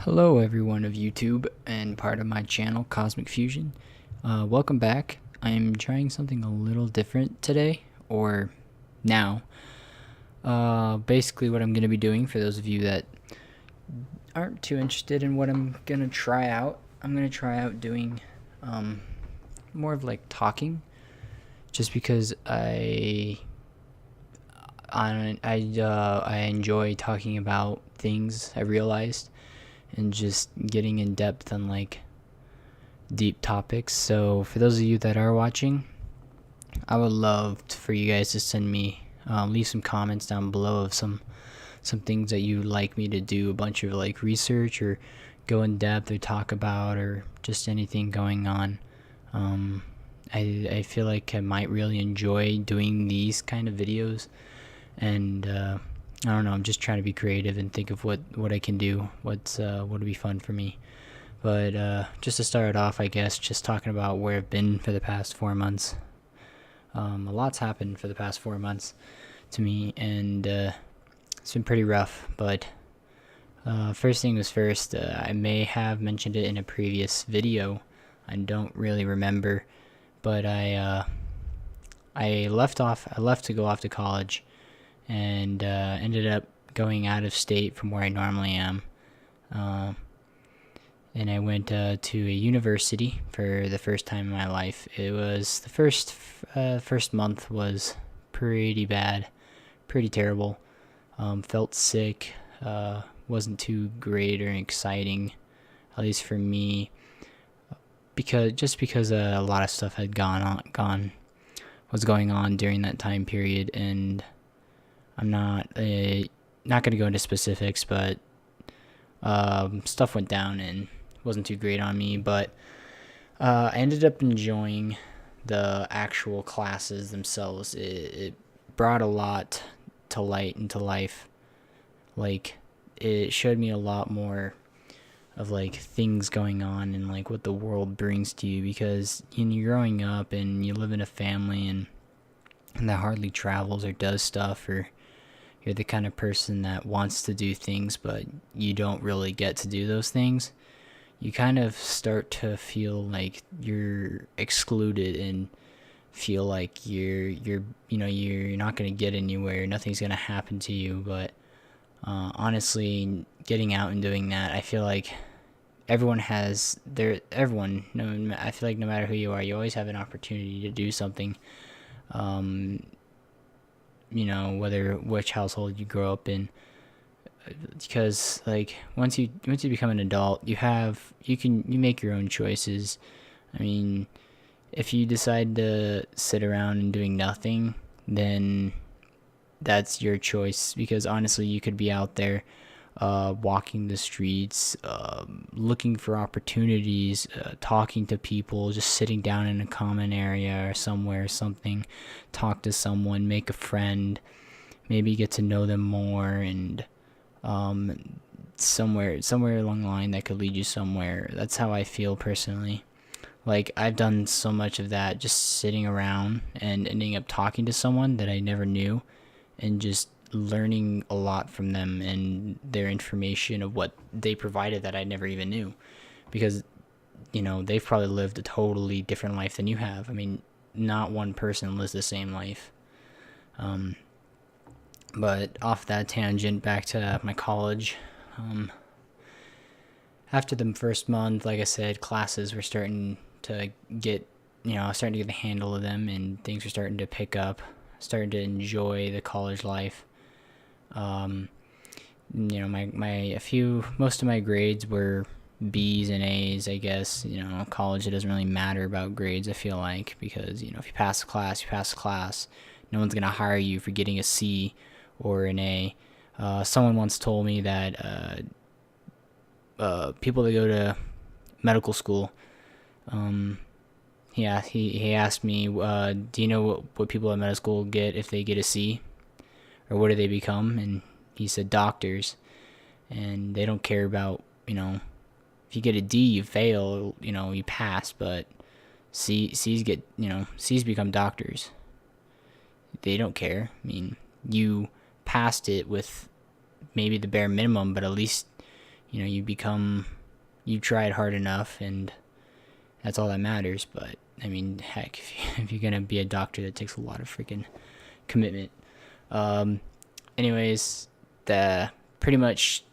Hello everyone of YouTube and part of my channel CosmicFusion. Welcome back. I'm trying something a little different today, or now. Basically what I'm going to be doing, for those of you that aren't too interested in what I'm going to try out, I'm going to try out doing more of like talking, just because I enjoy talking about things, I realized, and just getting in depth on like deep topics. So for those of you that are watching, I would love for you guys to send me leave some comments down below of some things that you would like me to do, a bunch of like research or go in depth or talk about, or just anything going on. I feel like I might really enjoy doing these kind of videos, and I don't know, I'm just trying to be creative and think of what I can do, what would be fun for me. But just to start off, I guess, just talking about where I've been for the past 4 months. A lot's happened for the past 4 months to me, and it's been pretty rough. But first thing was first, I may have mentioned it in a previous video. I don't really remember, but I left to go off to college, and ended up going out of state from where I normally am. And I went to a university for the first time in my life. It was the first month was pretty bad, pretty terrible. Felt sick. Wasn't too great or exciting, at least for me, because a lot of stuff had was going on during that time period, and I'm not going to go into specifics, but stuff went down and wasn't too great on me. But I ended up enjoying the actual classes themselves. It brought a lot to light into life. Like, it showed me a lot more of like things going on and like what the world brings to you, because you're growing up and you live in a family and that hardly travels or does stuff, or you're the kind of person that wants to do things but you don't really get to do those things. You kind of start to feel like you're excluded and feel like you're not going to get anywhere, nothing's going to happen to you. But honestly, getting out and doing that, I feel like I feel like no matter who you are, you always have an opportunity to do something. Which household you grow up in, because like once you become an adult, you make your own choices. I mean, if you decide to sit around and doing nothing, then that's your choice, because honestly, you could be out there walking the streets, looking for opportunities, talking to people, just sitting down in a common area or somewhere or something, talk to someone, make a friend, maybe get to know them more, and somewhere along the line that could lead you somewhere. That's how I feel personally. Like, I've done so much of that, just sitting around and ending up talking to someone that I never knew, and just learning a lot from them and their information of what they provided that I never even knew, because they've probably lived a totally different life than you have. I mean, not one person lives the same life. But off that tangent, back to my college. After the first month, like I said, classes were starting to get starting to get the handle of them, and things were starting to pick up. Started to enjoy the college life. Most of my grades were B's and A's, I guess. College, it doesn't really matter about grades, I feel like, because if you pass the class, you pass the class. No one's gonna hire you for getting a C or an A. Someone once told me that people that go to medical school, he asked me, do you know what people at medical school get if they get a C? Or what do they become? And he said doctors. And they don't care about, if you get a D, you fail, you pass, but C's become doctors. They don't care. I mean, you passed it with maybe the bare minimum, but at least you tried hard enough, and that's all that matters. But I mean, heck, if you're gonna be a doctor, that takes a lot of freaking commitment. Anyways, the pretty much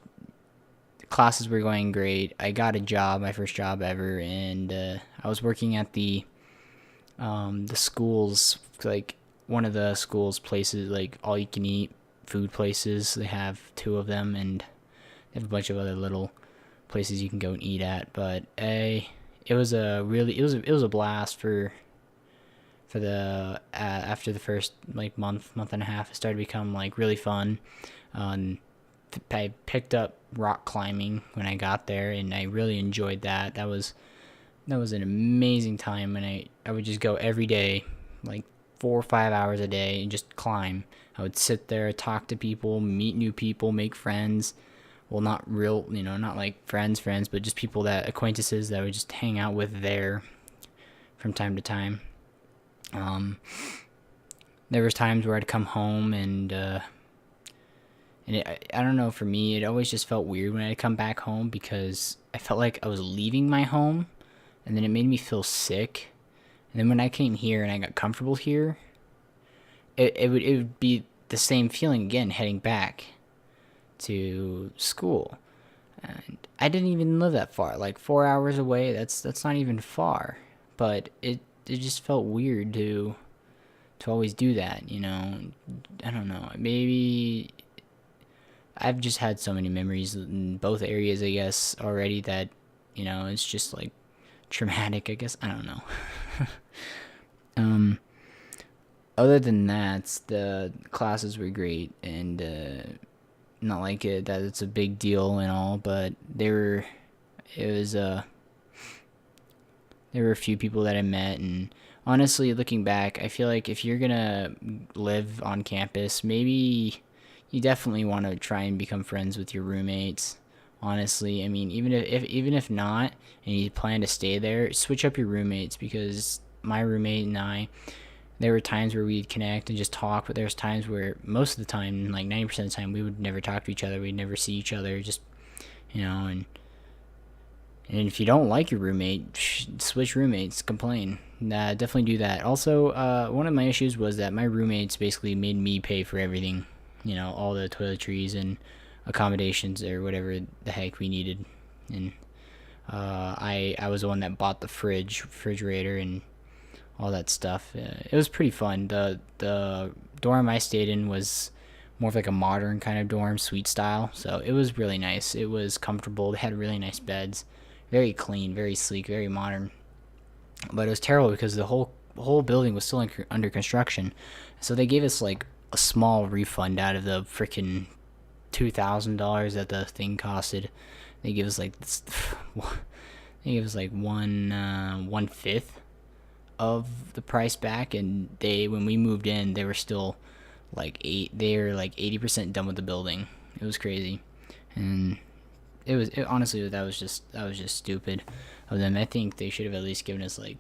classes were going great. I got a job, my first job ever, and I was working at the schools, like one of the schools places, like all you can eat food places. They have two of them, and they have a bunch of other little places you can go and eat at. But it was a blast for the after the first like month and a half. It started to become like really fun. I picked up rock climbing when I got there, and I really enjoyed that. That was an amazing time, and I would just go every day, like 4 or 5 hours a day, and just climb. I would sit there, talk to people, meet new people, make friends. Well, not real, not like friends, but just people acquaintances that I would just hang out with there from time to time. There was times where I'd come home, and I don't know, for me, it always just felt weird when I'd come back home, because I felt like I was leaving my home, and then it made me feel sick. And then when I came here and I got comfortable here, it would be the same feeling again, heading back to school. And I didn't even live that far, like 4 hours away. That's not even far, but it just felt weird to always do that. I don't know, maybe I've just had so many memories in both areas, I guess, already, that it's just like traumatic, I guess. I don't know. Other than that, the classes were great, and not like that it's a big deal and all, but there were a few people that I met, and honestly, looking back, I feel like if you're gonna live on campus, maybe you definitely want to try and become friends with your roommates. Honestly, I mean, even if not, and you plan to stay there, switch up your roommates, because my roommate and I, there were times where we'd connect and just talk, but there's times where most of the time, like 90% of the time, we would never talk to each other. We'd never see each other, just, and if you don't like your roommate, switch roommates, complain. Definitely do that. Also, one of my issues was that my roommates basically made me pay for everything, all the toiletries and accommodations or whatever the heck we needed. And I was the one that bought the refrigerator, and all that stuff. It was pretty fun. The dorm I stayed in was more of like a modern kind of dorm, suite style, so it was really nice. It was comfortable. They had really nice beds, very clean, very sleek, very modern. But it was terrible because the whole building was still under construction, so they gave us like a small refund out of the freaking $2,000 that the thing costed. They give us like this, they give us like 1/5 of the price back, and when we moved in, they were still like 80% done with the building. It was crazy, and honestly, that was just stupid of them. I think they should have at least given us like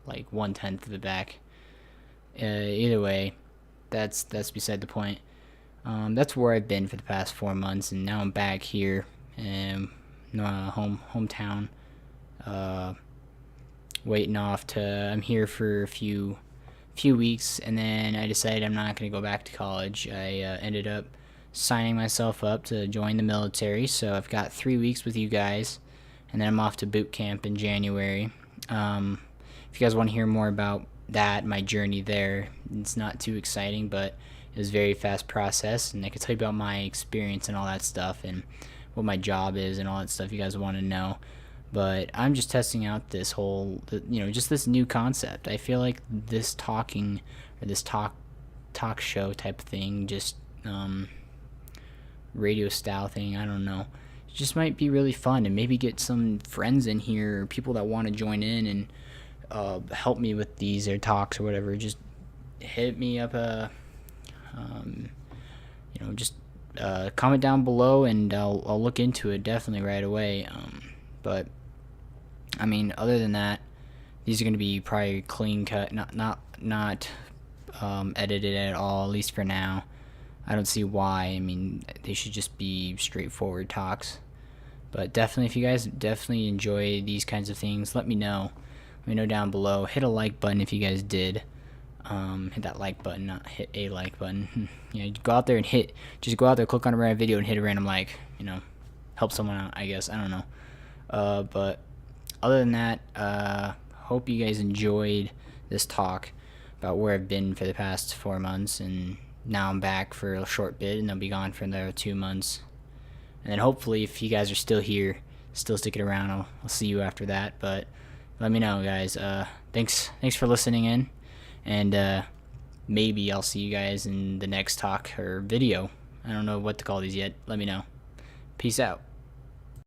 1/10 of it back. Either way, that's beside the point. That's where I've been for the past 4 months, and now I'm back here in hometown. I'm here for a few weeks, and then I decided I'm not going to go back to college. I ended up signing myself up to join the military, so I've got 3 weeks with you guys, and then I'm off to boot camp in January. If you guys want to hear more about that, my journey there, it's not too exciting, but it was a very fast process, and I could tell you about my experience and all that stuff, and what my job is and all that stuff you guys want to know. But I'm just testing out this whole, just this new concept. I feel like this talk show type of thing, just radio style thing, I don't know, it just might be really fun, and maybe get some friends in here, or people that want to join in and help me with these or talks or whatever. Just hit me up, just comment down below, and I'll look into it definitely right away. But I mean, other than that, these are going to be probably clean cut, not edited at all, at least for now. I don't see why. I mean, they should just be straightforward talks. But definitely, if you guys definitely enjoy these kinds of things, let me know. Let me know down below. Hit a like button if you guys did. Hit that like button, not hit a like button. You know, go out there and just go out there, click on a random video and hit a random like. You know, help someone out, I guess. I don't know. But other than that, hope you guys enjoyed this talk about where I've been for the past 4 months, and now I'm back for a short bit, and I'll be gone for another 2 months. And then hopefully, if you guys are still here, still sticking around, I'll see you after that. But let me know, guys. Thanks for listening in, and maybe I'll see you guys in the next talk or video. I don't know what to call these yet. Let me know. Peace out.